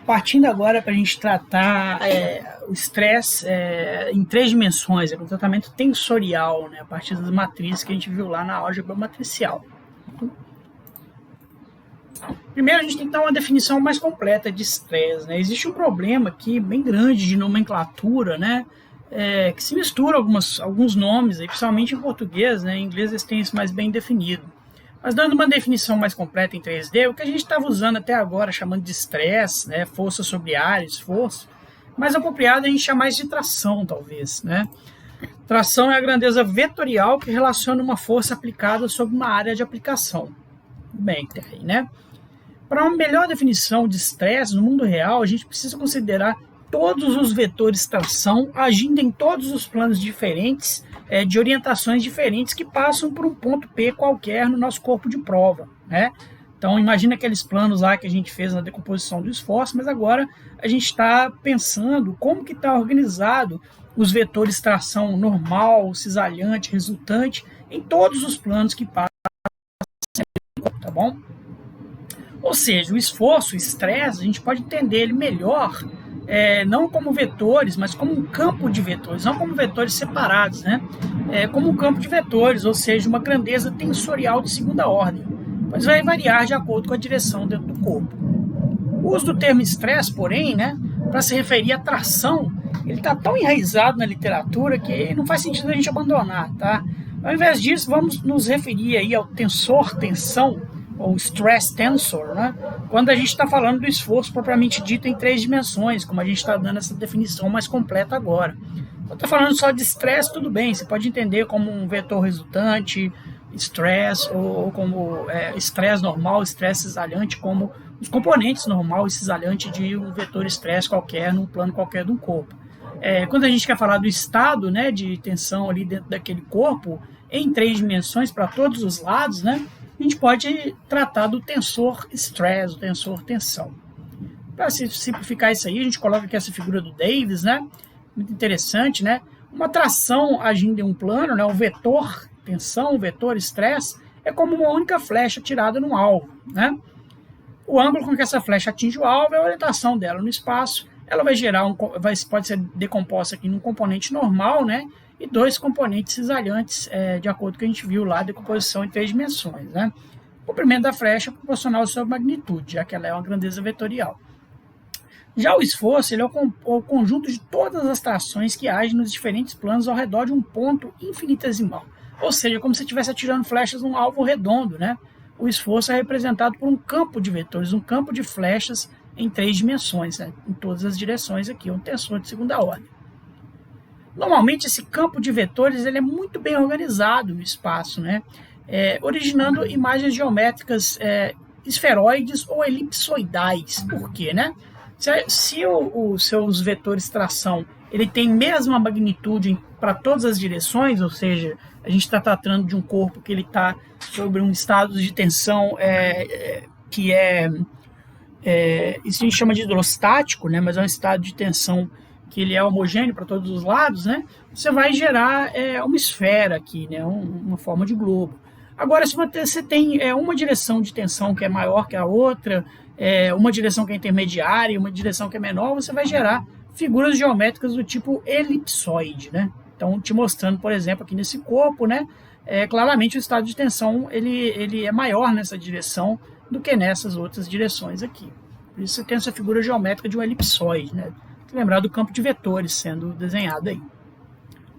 partindo agora para a gente tratar o estresse em 3 dimensões, o tratamento tensorial, né, a partir das matrizes que a gente viu lá na álgebra matricial. Primeiro, a gente tem que dar uma definição mais completa de estresse, né? Existe um problema aqui bem grande de nomenclatura, né? Que se mistura alguns nomes, principalmente em português, né? Em inglês eles têm isso mais bem definido. Mas dando uma definição mais completa em 3D, o que a gente estava usando até agora, chamando de estresse, né? Força sobre ar, esforço, mais apropriado a gente chamar isso de tração, talvez, né? Tração é a grandeza vetorial que relaciona uma força aplicada sobre uma área de aplicação. Bem, tá aí, né? Para uma melhor definição de estresse no mundo real, a gente precisa considerar todos os vetores de tração agindo em todos os planos diferentes, de orientações diferentes que passam por um ponto P qualquer no nosso corpo de prova, né? Então, imagina aqueles planos lá que a gente fez na decomposição do esforço, mas agora a gente está pensando como que está organizado os vetores de tração normal, cisalhante, resultante, em todos os planos que passam, tá bom? Ou seja, o esforço, o estresse, a gente pode entender ele melhor, não como vetores, mas como um campo de vetores, não como vetores separados, né? Como um campo de vetores, ou seja, uma grandeza tensorial de segunda ordem, pois vai variar de acordo com a direção dentro do corpo. O uso do termo estresse, porém, né, para se referir à tração, ele está tão enraizado na literatura que não faz sentido a gente abandonar, tá? Ao invés disso, vamos nos referir aí ao tensor-tensão, ou stress tensor, né? Quando a gente está falando do esforço propriamente dito em 3 dimensões, como a gente está dando essa definição mais completa agora. Quando está falando só de estresse, tudo bem, você pode entender como um vetor resultante, stress, ou como estresse normal, estresse cisalhante, como os componentes normal e cisalhante de um vetor estresse qualquer, num plano qualquer de um corpo. Quando a gente quer falar do estado, né, de tensão ali dentro daquele corpo, em 3 dimensões para todos os lados, né, a gente pode tratar do tensor stress, o tensor tensão. Para simplificar isso aí, a gente coloca aqui essa figura do Davis, né? Muito interessante, né? Uma tração agindo em um plano, né? O vetor tensão, o vetor estresse, é como uma única flecha tirada num alvo, né? O ângulo com que essa flecha atinge o alvo é a orientação dela no espaço. Ela vai gerar pode ser decomposta aqui num componente normal, né? E 2 componentes cisalhantes, de acordo com o que a gente viu lá, decomposição em 3 dimensões, né? O comprimento da flecha é proporcional à sua magnitude, já que ela é uma grandeza vetorial. Já o esforço, ele é o conjunto de todas as trações que agem nos diferentes planos ao redor de um ponto infinitesimal. Ou seja, como se estivesse atirando flechas num alvo redondo, né? O esforço é representado por um campo de vetores, um campo de flechas em 3 dimensões, né? Em todas as direções aqui, um tensor de segunda ordem. Normalmente, esse campo de vetores ele é muito bem organizado no espaço, né? Originando imagens geométricas esferoides ou elipsoidais. Por quê, né? Se os seus vetores de tração ele tem mesma magnitude para todas as direções, ou seja, a gente está tratando de um corpo que ele está sobre um estado de tensão que isso a gente chama de hidrostático, né? Mas é um estado de tensão que ele é homogêneo para todos os lados, né? Você vai gerar uma esfera aqui, né? Uma forma de globo. Agora, se você tem uma direção de tensão que é maior que a outra, uma direção que é intermediária e uma direção que é menor, você vai gerar figuras geométricas do tipo elipsoide, né? Então, te mostrando, por exemplo, aqui nesse corpo, né? Claramente o estado de tensão ele é maior nessa direção do que nessas outras direções aqui. Por isso você tem essa figura geométrica de um elipsoide, né? Lembrar do campo de vetores sendo desenhado aí.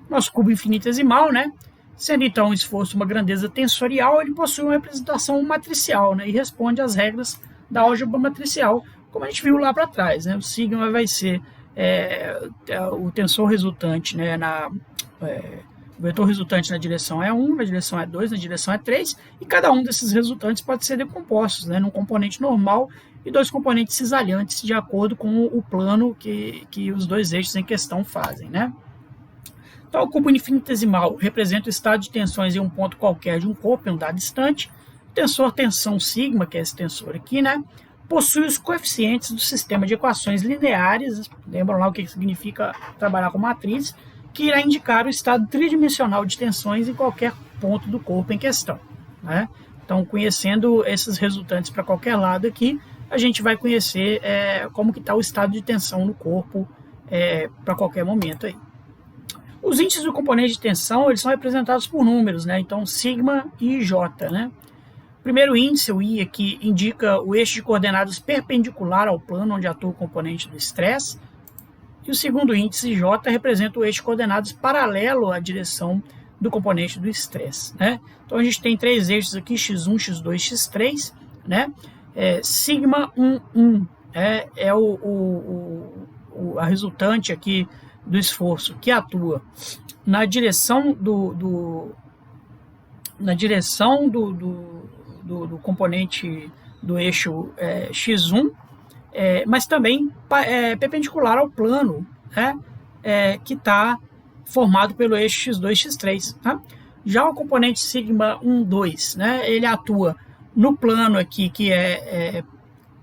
Nosso cubo infinitesimal, né? Sendo então um esforço uma grandeza tensorial, ele possui uma representação matricial, né? E responde às regras da álgebra matricial, como a gente viu lá para trás, né? O sigma vai ser o tensor resultante, né? O vetor resultante na direção é 1, na direção é 2, na direção é 3, e cada um desses resultantes pode ser decompostos, né? Num componente normal e 2 componentes cisalhantes de acordo com o plano que os 2 eixos em questão fazem, né? Então, o cubo infinitesimal representa o estado de tensões em um ponto qualquer de um corpo em um dado instante. O tensor tensão sigma, que é esse tensor aqui, né? Possui os coeficientes do sistema de equações lineares, lembram lá o que significa trabalhar com matriz, que irá indicar o estado tridimensional de tensões em qualquer ponto do corpo em questão, né? Então, conhecendo esses resultantes para qualquer lado aqui, a gente vai conhecer como que está o estado de tensão no corpo para qualquer momento aí. Os índices do componente de tensão, eles são representados por números, né? Então, sigma e J, né? O primeiro índice, o I aqui, indica o eixo de coordenadas perpendicular ao plano onde atua o componente do estresse. E o segundo índice, J, representa o eixo de coordenadas paralelo à direção do componente do estresse, né? Então, a gente tem três eixos aqui, x1, x2, x3, né? Sigma 1, 1 a resultante aqui do esforço que atua na direção do componente do eixo x1, mas também perpendicular ao plano, né, que está formado pelo eixo x2, x3. Tá? Já o componente sigma 1, 2, né, ele atua no plano aqui que é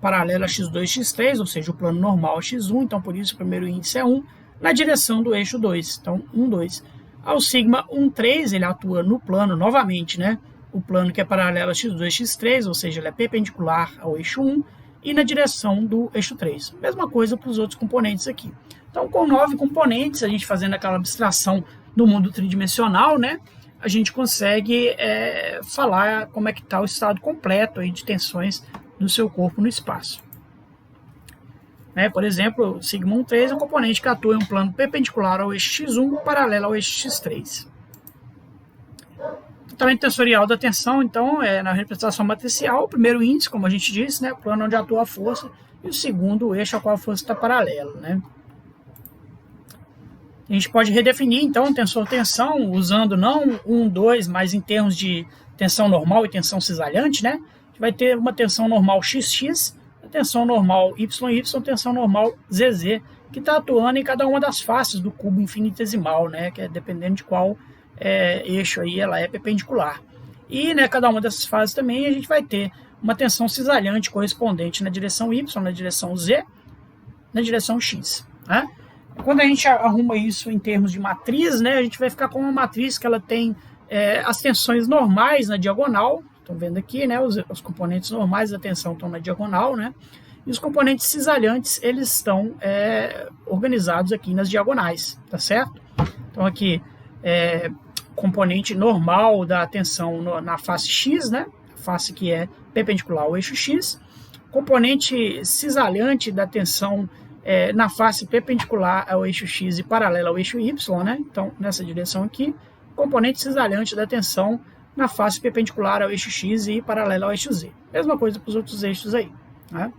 paralelo a x2, x3, ou seja, o plano normal x1, então por isso o primeiro índice é 1, na direção do eixo 2, então 1, 2. Ao sigma 1, 3, ele atua no plano, novamente, né, o plano que é paralelo a x2, x3, ou seja, ele é perpendicular ao eixo 1, e na direção do eixo 3. Mesma coisa para os outros componentes aqui. Então, com 9 componentes, a gente fazendo aquela abstração do mundo tridimensional, né, a gente consegue falar como é que está o estado completo aí de tensões do seu corpo no espaço. Por exemplo, o sigma 1, 3 é um componente que atua em um plano perpendicular ao eixo x1, paralelo ao eixo x3. O tratamento tensorial da tensão, então, na representação matricial, o primeiro índice, como a gente disse, né, o plano onde atua a força, e o segundo, o eixo ao qual a força está paralela, né. A gente pode redefinir, então, tensor-tensão, usando não 1, 2, mas em termos de tensão normal e tensão cisalhante, né? A gente vai ter uma tensão normal XX, a tensão normal YY, tensão normal ZZ, que está atuando em cada uma das faces do cubo infinitesimal, né? Que é dependendo de qual eixo aí ela é perpendicular. E, né, cada uma dessas fases também a gente vai ter uma tensão cisalhante correspondente na direção Y, na direção Z, na direção X, né? Quando a gente arruma isso em termos de matriz, né, a gente vai ficar com uma matriz que ela tem as tensões normais na diagonal, estão vendo aqui, né, os componentes normais da tensão estão na diagonal, né, e os componentes cisalhantes, eles estão organizados aqui nas diagonais, tá certo? Então aqui, componente normal da tensão na face X, né, a face que é perpendicular ao eixo X, componente cisalhante da tensão na face perpendicular ao eixo X e paralela ao eixo Y, né? Então, nessa direção aqui, componente cisalhante da tensão na face perpendicular ao eixo X e paralela ao eixo Z. Mesma coisa para os outros eixos aí, né?